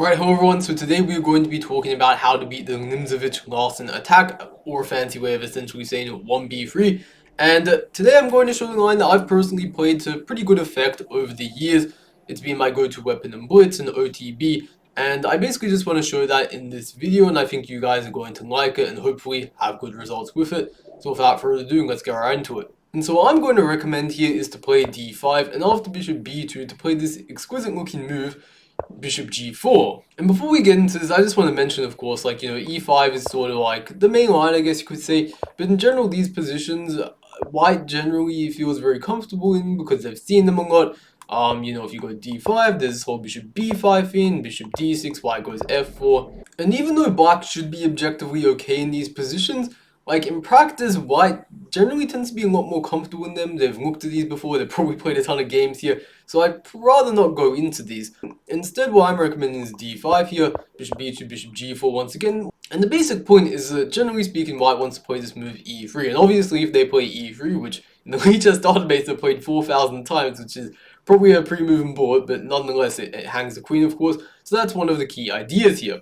Alright, hello everyone, so today we are going to be talking about how to beat the Nimzo-Larsen attack, or a fancy way of essentially saying it, 1b3. And today I'm going to show the line that I've personally played to pretty good effect over the years. It's been my go-to weapon in Blitz and OTB, and I basically just want to show that in this video, and I think you guys are going to like it and hopefully have good results with it. So without further ado, let's get right into it. And so what I'm going to recommend here is to play d5, and after bishop b2 to play this exquisite looking move, bishop g4. And before we get into this, I just want to mention, of course, like, e5 is sort of like the main line, I guess you could say. But in general, these positions, white generally feels very comfortable in because they've seen them a lot. If you go d5, there's this whole bishop b5 thing, bishop d6, white goes f4. And even though black should be objectively okay in these positions, like in practice, white generally tends to be a lot more comfortable in them. They've looked at these before, they've probably played a ton of games here, so I'd rather not go into these. Instead, what I'm recommending is d5 here, bishop b2, bishop g4 once again. And the basic point is that generally speaking, white wants to play this move e3. And obviously, if they play e3, which in the Lichess database have played 4,000 times, which is probably a pre-moving board, but nonetheless, it hangs the queen, of course. So that's one of the key ideas here.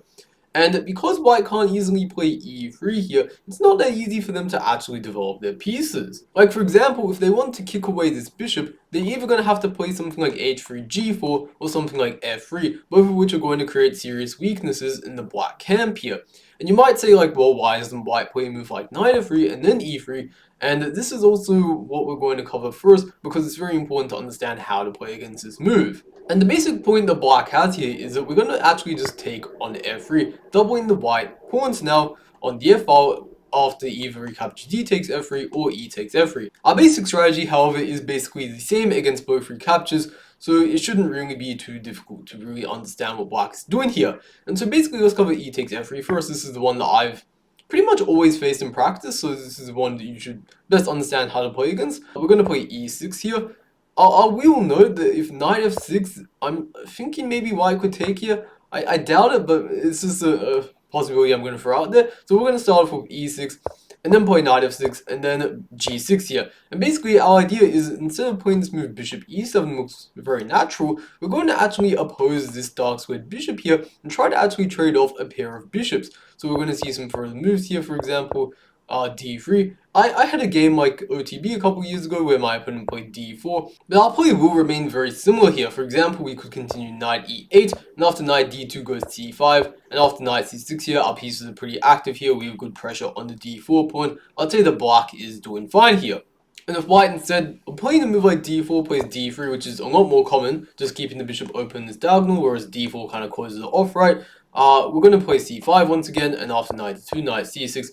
And because white can't easily play e3 here, it's not that easy for them to actually develop their pieces. Like for example, if they want to kick away this bishop, they're either going to have to play something like h3 g4 or something like f3, both of which are going to create serious weaknesses in the black camp here. And you might say like, well, why doesn't white play a move like knight f3 and then e3? And this is also what we're going to cover first, because it's very important to understand how to play against this move. And the basic point that black has here is that we're going to actually just take on f3, doubling the white pawns now on the f-file after either recapture d takes f3 or e takes f3. Our basic strategy, however, is basically the same against both recaptures, so it shouldn't really be too difficult to really understand what black is doing here. And so basically, let's cover e takes f3 first. This is the one that I've pretty much always faced in practice, so this is one that you should best understand how to play against. We're going to play e6 here. I will note that if knight f6, I'm thinking maybe white could take here. I doubt it, but it's just a possibility I'm going to throw out there. So we're going to start off with e6, and then play knight f6, and then g6 here. And basically our idea is, instead of playing this move bishop e7 looks very natural, we're going to actually oppose this dark squared bishop here, and try to actually trade off a pair of bishops. So we're going to see some further moves here, for example, d3. I had a game like OTB a couple years ago where my opponent played d4, but our play will remain very similar here. For example, we could continue knight e8, and after knight d2 goes c5, and after knight c6 here, our pieces are pretty active here, we have good pressure on the d4 pawn. I'd say the black is doing fine here. And if white instead of playing a move like d4 plays d3, which is a lot more common, just keeping the bishop open this diagonal, whereas d4 kind of closes it off, right? We're going to play c5 once again, and after knight d2, knight c6.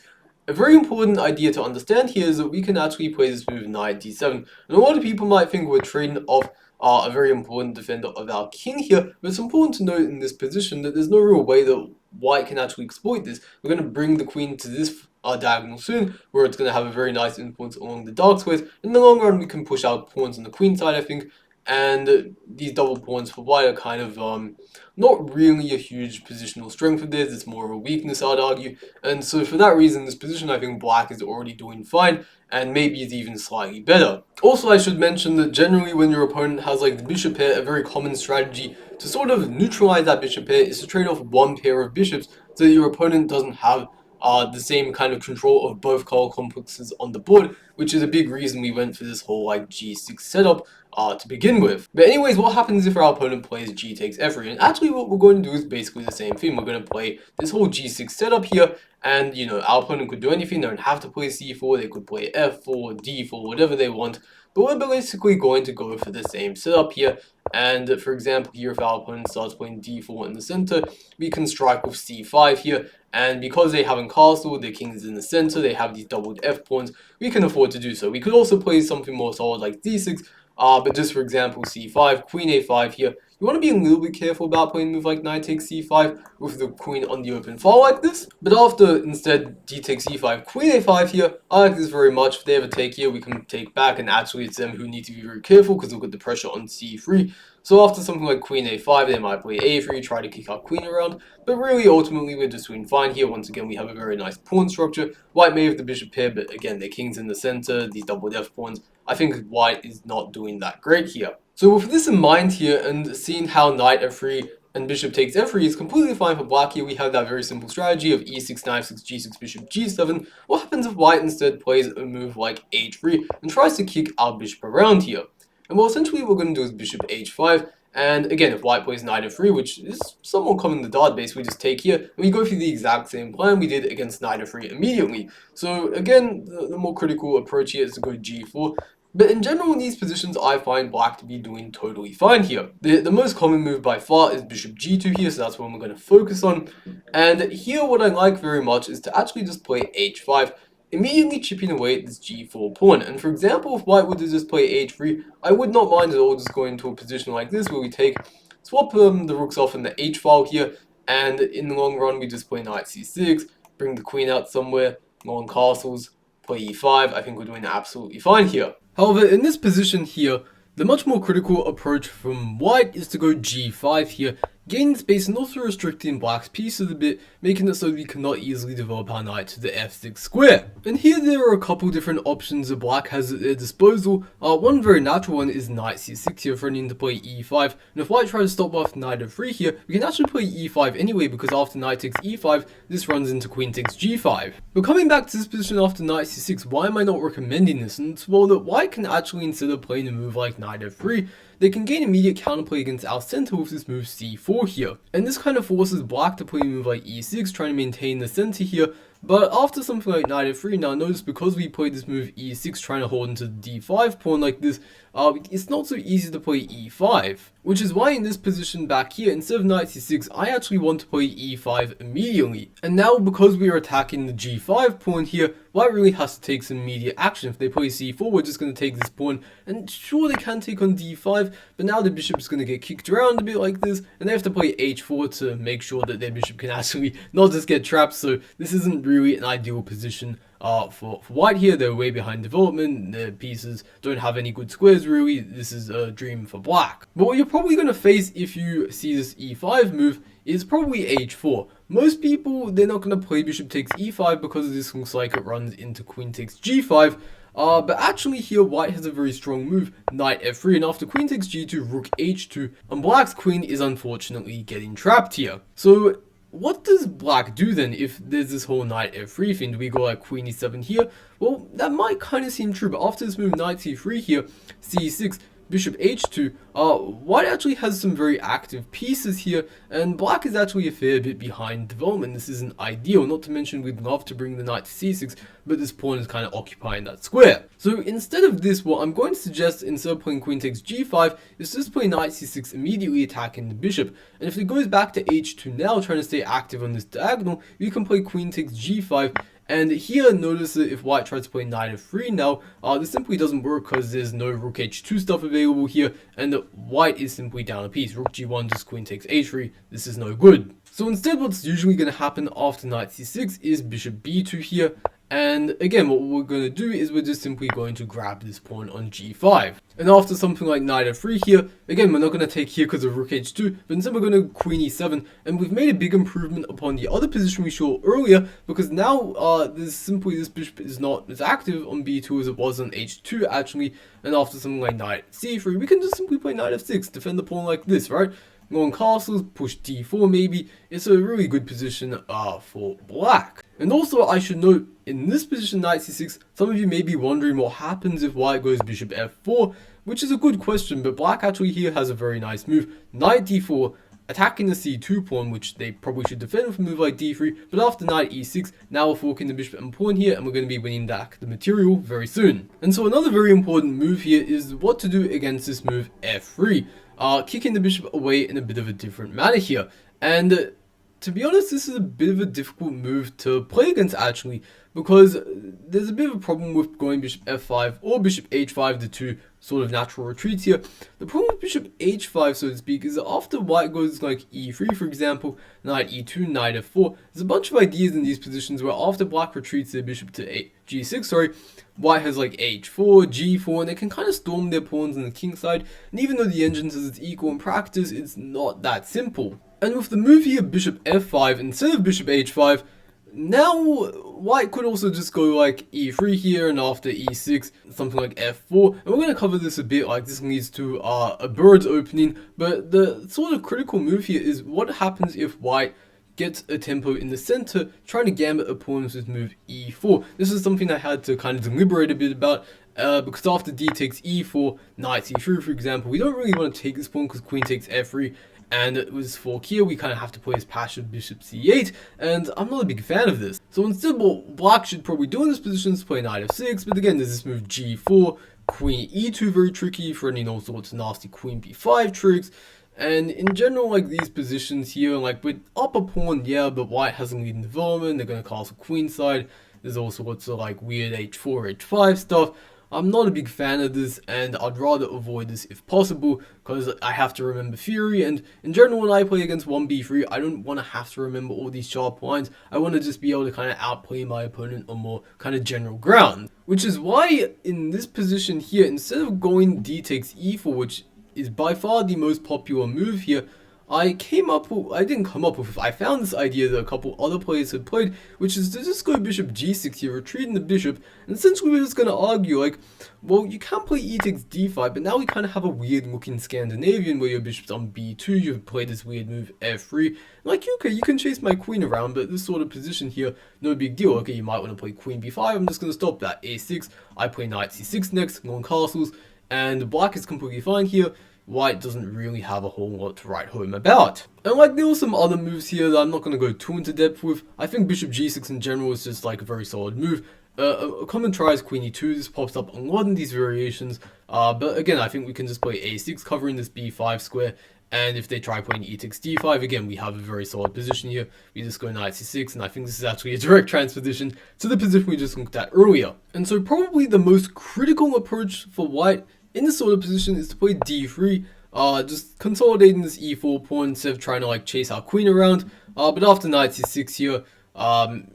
A very important idea to understand here is that we can actually play this move knight d7. And a lot of people might think we're trading off a very important defender of our king here, but it's important to note in this position that there's no real way that white can actually exploit this. We're going to bring the queen to this diagonal soon, where it's going to have a very nice influence along the dark squares. In the long run, we can push out pawns on the queen side, I think, and these double pawns for white are kind of not really a huge positional strength of theirs. It's more of a weakness, I'd argue. And so for that reason, this position, I think black is already doing fine, and maybe is even slightly better. Also, I should mention that generally when your opponent has like the bishop pair, a very common strategy to sort of neutralize that bishop pair is to trade off one pair of bishops so that your opponent doesn't have the same kind of control of both color complexes on the board, which is a big reason we went for this whole like g6 setup to begin with. But anyways, what happens if our opponent plays g takes f3? And actually what we're going to do is basically the same thing. We're going to play this whole g6 setup here, and our opponent could do anything. They don't have to play c4, they could play f4, d4, whatever they want. But we're basically going to go for the same setup here. And for example, here if our opponent starts playing d4 in the center, we can strike with c5 here. And because they haven't castled, their king is in the center, they have these doubled f pawns, we can afford to do so. We could also play something more solid like d6, but just for example c5, queen a5 here. You want to be a little bit careful about playing a move like knight takes c5 with the queen on the open file like this. But after instead d takes c5, queen a5 here, I like this very much. If they ever take here, we can take back, and actually it's them who need to be very careful because look at the pressure on c3. So after something like queen a5, they might play a3, try to kick our queen around, but really ultimately we're just doing fine here. Once again, we have a very nice pawn structure. White may have the bishop here, but again, their king's in the center, these doubled f pawns. I think white is not doing that great here. So with this in mind here, and seeing how knight f3 and bishop takes f3 is completely fine for black. Here we have that very simple strategy of e6, knight f6, g6, bishop g7. What happens if white instead plays a move like h3 and tries to kick our bishop around here? And well, essentially what we're going to do is bishop h5, and again, if white plays knight f3, which is somewhat common in the dart base, we just take here, and we go through the exact same plan we did against knight f3 immediately. So again, the more critical approach here is to go g4, but in general, in these positions, I find black to be doing totally fine here. The most common move by far is bishop g2 here, so that's what we're going to focus on. And here, what I like very much is to actually just play h5, immediately chipping away at this g4 pawn. And for example, if white were to just play h3, I would not mind at all just going into a position like this, where we swap the rooks off in the h file here, and in the long run, we just play knight c6, bring the queen out somewhere, long castles, play e5. I think we're doing absolutely fine here. However, in this position here, the much more critical approach from white is to go g5 here, gaining space and also restricting black's pieces a bit, making it so we cannot easily develop our knight to the f6 square. And here there are a couple different options that black has at their disposal. One very natural one is knight c6 here, threatening to play e5, and if white tries to stop off knight f3 here, we can actually play e5 anyway, because after knight takes e5, this runs into queen takes g5. But coming back to this position after knight c6, why am I not recommending this? And it's well that white can actually, instead of playing a move like knight f3, they can gain immediate counterplay against our center with this move c4 here. And this kind of forces black to play a move like e6, trying to maintain the center here. But after something like knight f3, now notice because we played this move e6 trying to hold into the d5 pawn like this, it's not so easy to play e5. Which is why in this position back here, instead of knight c6, I actually want to play e5 immediately. And now because we are attacking the g5 pawn here, white really has to take some immediate action. If they play c4, we're just going to take this pawn, and sure they can take on d5, but now the bishop is going to get kicked around a bit like this, and they have to play h4 to make sure that their bishop can actually not just get trapped. So this isn't really an ideal position for white here. They're way behind development, their pieces don't have any good squares really. This is a dream for black. But what you're probably going to face if you see this e5 move is probably h4. Most people, they're not going to play bishop takes e5 because this looks like it runs into queen takes g5. But actually here white has a very strong move, knight f3, and after queen takes g2, rook h2, and black's queen is unfortunately getting trapped here. So what does black do then if there's this whole knight f3 thing? Do we go like queen e7 here? Well, that might kind of seem true, but after this move knight c3 here, c6, bishop h2, white actually has some very active pieces here, and black is actually a fair bit behind development. This isn't ideal, not to mention we'd love to bring the knight to c6, but this pawn is kind of occupying that square. So instead of this, what I'm going to suggest, instead of playing queen takes g5, is just play knight c6, immediately attacking the bishop. And if it goes back to h2 now, trying to stay active on this diagonal, we can play queen takes g5. And here, notice that if white tries to play knight f3 now, this simply doesn't work because there's no rook h2 stuff available here, and white is simply down a piece. Rook g1, just queen takes h3, this is no good. So instead, what's usually going to happen after knight c6 is bishop b2 here, and again, what we're going to do is we're just simply going to grab this pawn on g5. And after something like knight f3 here, again, we're not going to take here because of rook h2, but instead we're going to queen e7, and we've made a big improvement upon the other position we saw earlier, because now this bishop is not as active on b2 as it was on h2 actually, and after something like knight c3, we can just simply play knight f6, defend the pawn like this, right? Long castles, push d4 maybe. It's a really good position for black. And also I should note, in this position knight c6, some of you may be wondering what happens if white goes bishop f4, which is a good question, but black actually here has a very nice move. Knight d4, attacking the c2 pawn, which they probably should defend with a move like d3, but after knight e6, now we're forking the bishop and pawn here, and we're going to be winning back the material very soon. And so another very important move here is what to do against this move f3. Kicking the bishop away in a bit of a different manner here. And to be honest, this is a bit of a difficult move to play against actually, because there's a bit of a problem with going bishop f5 or bishop h5, the two sort of natural retreats here. The problem with bishop h5, so to speak, is that after white goes like e3, for example, knight e2, knight f4, there's a bunch of ideas in these positions where after black retreats their bishop to g6, white has like h4, g4, and they can kind of storm their pawns on the king side. And even though the engine says it's equal in practice, it's not that simple. And with the move here, bishop f5, instead of bishop h5, now white could also just go like e3 here, and after e6 something like f4, and we're going to cover this a bit. Like this leads to a bird's opening, but the sort of critical move here is what happens if white gets a tempo in the center, trying to gambit opponents with move e4. This is something I had to kind of deliberate a bit about, because after d takes e4, knight c3 for example, we don't really want to take this pawn because queen takes f3, and with this fork here, we kind of have to play his passive bishop c8, and I'm not a big fan of this. So instead, what black should probably do in this position is play knight f6, but again, there's this move g4, queen e2, very tricky, threatening all sorts of nasty queen b5 tricks. And in general, like these positions here, like with up a pawn, yeah, but white hasn't leading development, they're going to castle queenside. There's all sorts of like weird h4, h5 stuff. I'm not a big fan of this, and I'd rather avoid this if possible, because I have to remember theory, and in general when I play against 1b3, I don't want to have to remember all these sharp lines. I want to just be able to kind of outplay my opponent on more kind of general ground. Which is why in this position here, instead of going d takes e4, which is by far the most popular move here, I didn't come up with, I found this idea that a couple other players had played, which is to just go bishop g6 here, retreating the bishop, and essentially we're just going to argue like, well, you can't play e takes d5, but now we kind of have a weird looking Scandinavian where your bishop's on b2, you've played this weird move f3, like, okay, you can chase my queen around, but this sort of position here, no big deal. Okay, you might want to play queen b5, I'm just going to stop that, a6, I play knight c6 next, long castles, and black is completely fine here. White doesn't really have a whole lot to write home about. And like there were some other moves here that I'm not going to go too into depth with. I think bishop g6 in general is just like a very solid move. A common try is queen e2, this pops up a lot in these variations. But again, I think we can just play a6 covering this b5 square. And if they try playing e takes d5, again, we have a very solid position here. We just go knight c6, and I think this is actually a direct transposition to the position we just looked at earlier. And so probably the most critical approach for white in this sort of position is to play d3, just consolidating this e4 pawn instead of trying to like chase our queen around. But after knight c6 here,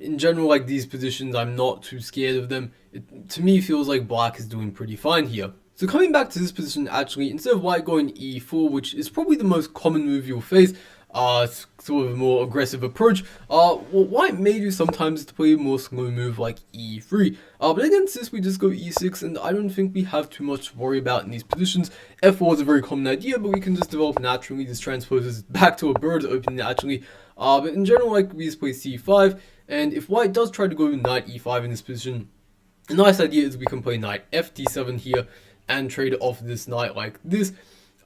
in general, like these positions, I'm not too scared of them. It, to me, feels like black is doing pretty fine here. So coming back to this position, actually, instead of white going e4, which is probably the most common move you'll face, sort of a more aggressive approach, what white may do sometimes is to play a more slow move like e3. But against this, we just go e6, and I don't think we have too much to worry about in these positions. f4 is a very common idea, but we can just develop naturally. This transposes back to a bird's opening naturally. But in general, like we just play c5, and if white does try to go knight e5 in this position, a nice idea is we can play knight fd7 here and trade off this knight like this.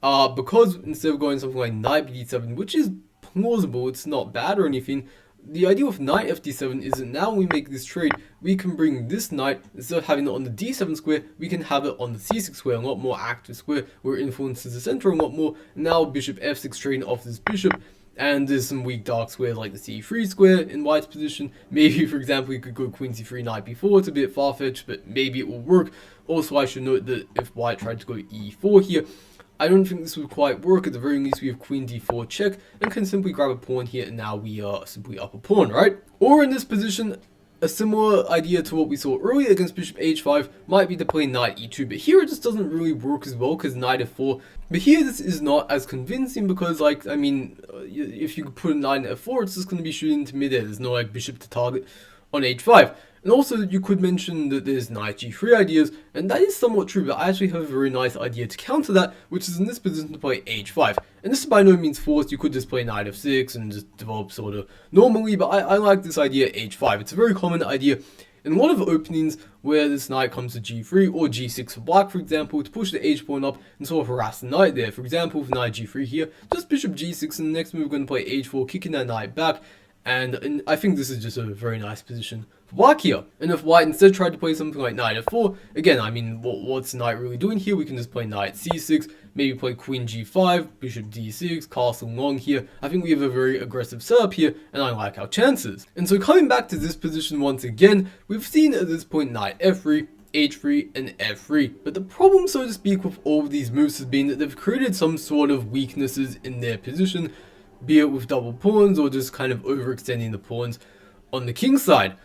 Because instead of going something like knight bd7, which is plausible, it's not bad or anything, the idea with knight fd7 is that now when we make this trade, we can bring this knight, instead of having it on the d7 square, we can have it on the c6 square, a lot more active square, where it influences the center a lot more. Now bishop f6 trading off this bishop, and there's some weak dark squares like the c3 square in white's position. Maybe, for example, you could go queen c3, knight b4. It's a bit far-fetched, but maybe it will work. Also, I should note that if white tried to go e4 here, I don't think this would quite work. At the very least, we have queen d4 check, and can simply grab a pawn here, and now we are simply up a pawn, right? Or in this position, a similar idea to what we saw earlier against bishop h5 might be to play knight e2, but here it just doesn't really work as well because knight f4. But here this is not as convincing because, like, I mean, if you put a knight in f4, it's just going to be shooting into midair. There's no like bishop to target on h5. And also, you could mention that there's knight g3 ideas, and that is somewhat true, but I actually have a very nice idea to counter that, which is in this position to play h5. And this is by no means forced, you could just play knight f6 and just develop sort of normally, but I like this idea h5. It's a very common idea in a lot of openings where this knight comes to g3 or g6 for black, for example, to push the h pawn up and sort of harass the knight there. For example, with knight g3 here, just bishop g6, and the next move we're going to play h4, kicking that knight back. And I think this is just a very nice position for black here. And if white instead tried to play something like knight f4, again, I mean, what's knight really doing here? We can just play knight c6, maybe play queen g5, bishop d6, castle long here. I think we have a very aggressive setup here, and I like our chances. And so coming back to this position once again, we've seen at this point knight f3, h3, and f3. But the problem, so to speak, with all of these moves has been that they've created some sort of weaknesses in their position, be it with double pawns or just kind of overextending the pawns on the king side.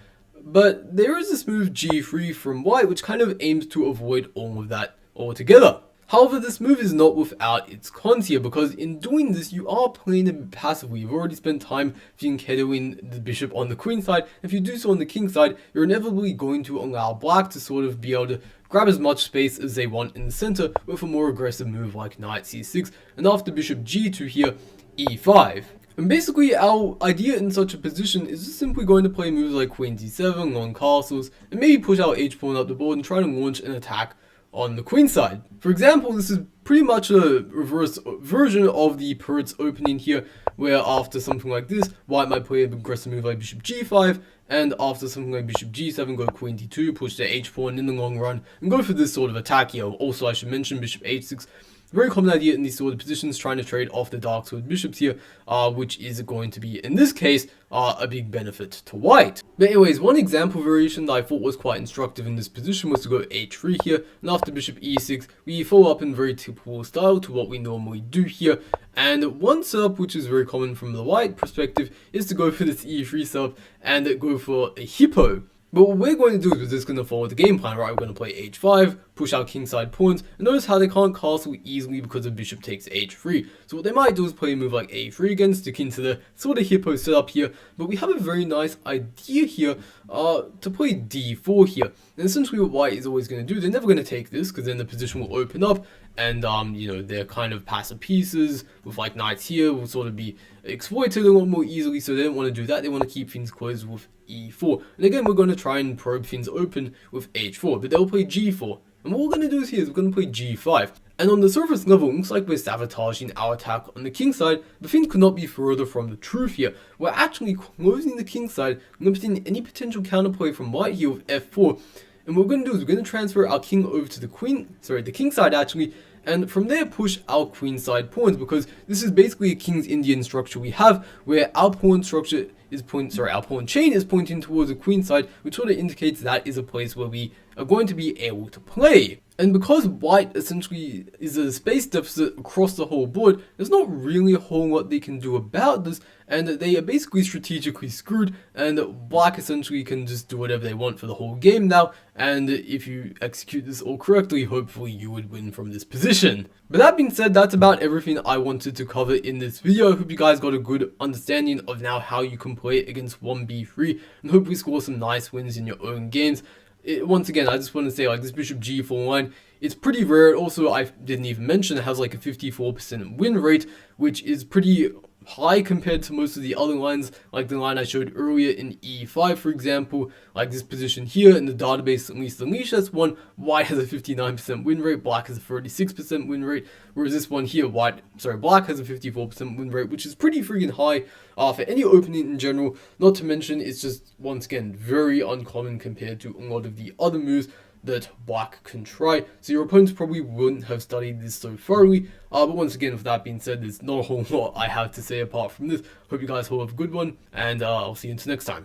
But there is this move g3 from white which kind of aims to avoid all of that altogether. However, this move is not without its cons here, because in doing this, you are playing a bit passively. You've already spent time fianchettoing the bishop on the queen side. If you do so on the king side, you're inevitably going to allow black to sort of be able to grab as much space as they want in the center with a more aggressive move like knight c6, and after bishop g2 here, e5. And basically, our idea in such a position is just simply going to play moves like queen d7, long castles, and maybe push our h-pawn up the board and try to launch an attack on the queen side. For example, this is pretty much a reverse version of the Peretz opening here, where after something like this, white might play an aggressive move like bishop g5, and after something like bishop g7, go queen d2, push the h-pawn in the long run, and go for this sort of attack here. Also, I should mention bishop h6. Very common idea in these sort of positions, trying to trade off the dark sword bishops here, which is going to be, in this case, a big benefit to white. But anyways, one example variation that I thought was quite instructive in this position was to go h3 here, and after bishop e6, we follow up in very typical style to what we normally do here. And one setup which is very common from the white perspective is to go for this e3 setup and go for a hippo. But what we're going to do is we're just going to follow the game plan, right? We're going to play h5, push out kingside pawns, and notice how they can't castle easily because the bishop takes h3. So what they might do is play a move like a3 again, stick into the sort of hippo setup here. But we have a very nice idea here to play d4 here. And essentially what white is always going to do, they're never going to take this because then the position will open up. And, you know, their kind of passive pieces with like knights here will sort of be exploited a lot more easily. So they don't want to do that. They want to keep things closed with e4. And again, we're going to try and probe things open with h4. But they'll play g4. And what we're going to do is here is we're going to play g5. And on the surface level, it looks like we're sabotaging our attack on the king side. But things could not be further from the truth here. We're actually closing the king side, limiting any potential counterplay from white here with f4. And what we're going to do is we're going to transfer our king over to the king side actually, and from there push our queen side pawns, because this is basically a King's Indian structure we have, where our pawn structure is our pawn chain is pointing towards the queen side, which sort of indicates that is a place where we are going to be able to play. And because white essentially is a space deficit across the whole board, there's not really a whole lot they can do about this, and they are basically strategically screwed, and black essentially can just do whatever they want for the whole game now, and if you execute this all correctly, hopefully you would win from this position. But that being said, that's about everything I wanted to cover in this video. I hope you guys got a good understanding of now how you can play against 1b3, and hopefully score some nice wins in your own games. Once again, I just want to say, like, this bishop g4 line, it's pretty rare. Also, I didn't even mention it has like a 54% win rate, which is pretty high compared to most of the other lines, like the line I showed earlier in e5, for example. Like this position here in the database, at least has one, white has a 59% win rate, black has a 36% win rate, whereas this one here, black has a 54% win rate, which is pretty freaking high for any opening in general. Not to mention, it's just, once again, very uncommon compared to a lot of the other moves that black can try. So your opponents probably wouldn't have studied this so thoroughly. But once again, with that being said, there's not a whole lot I have to say apart from this. Hope you guys all have a good one, and I'll see you until next time.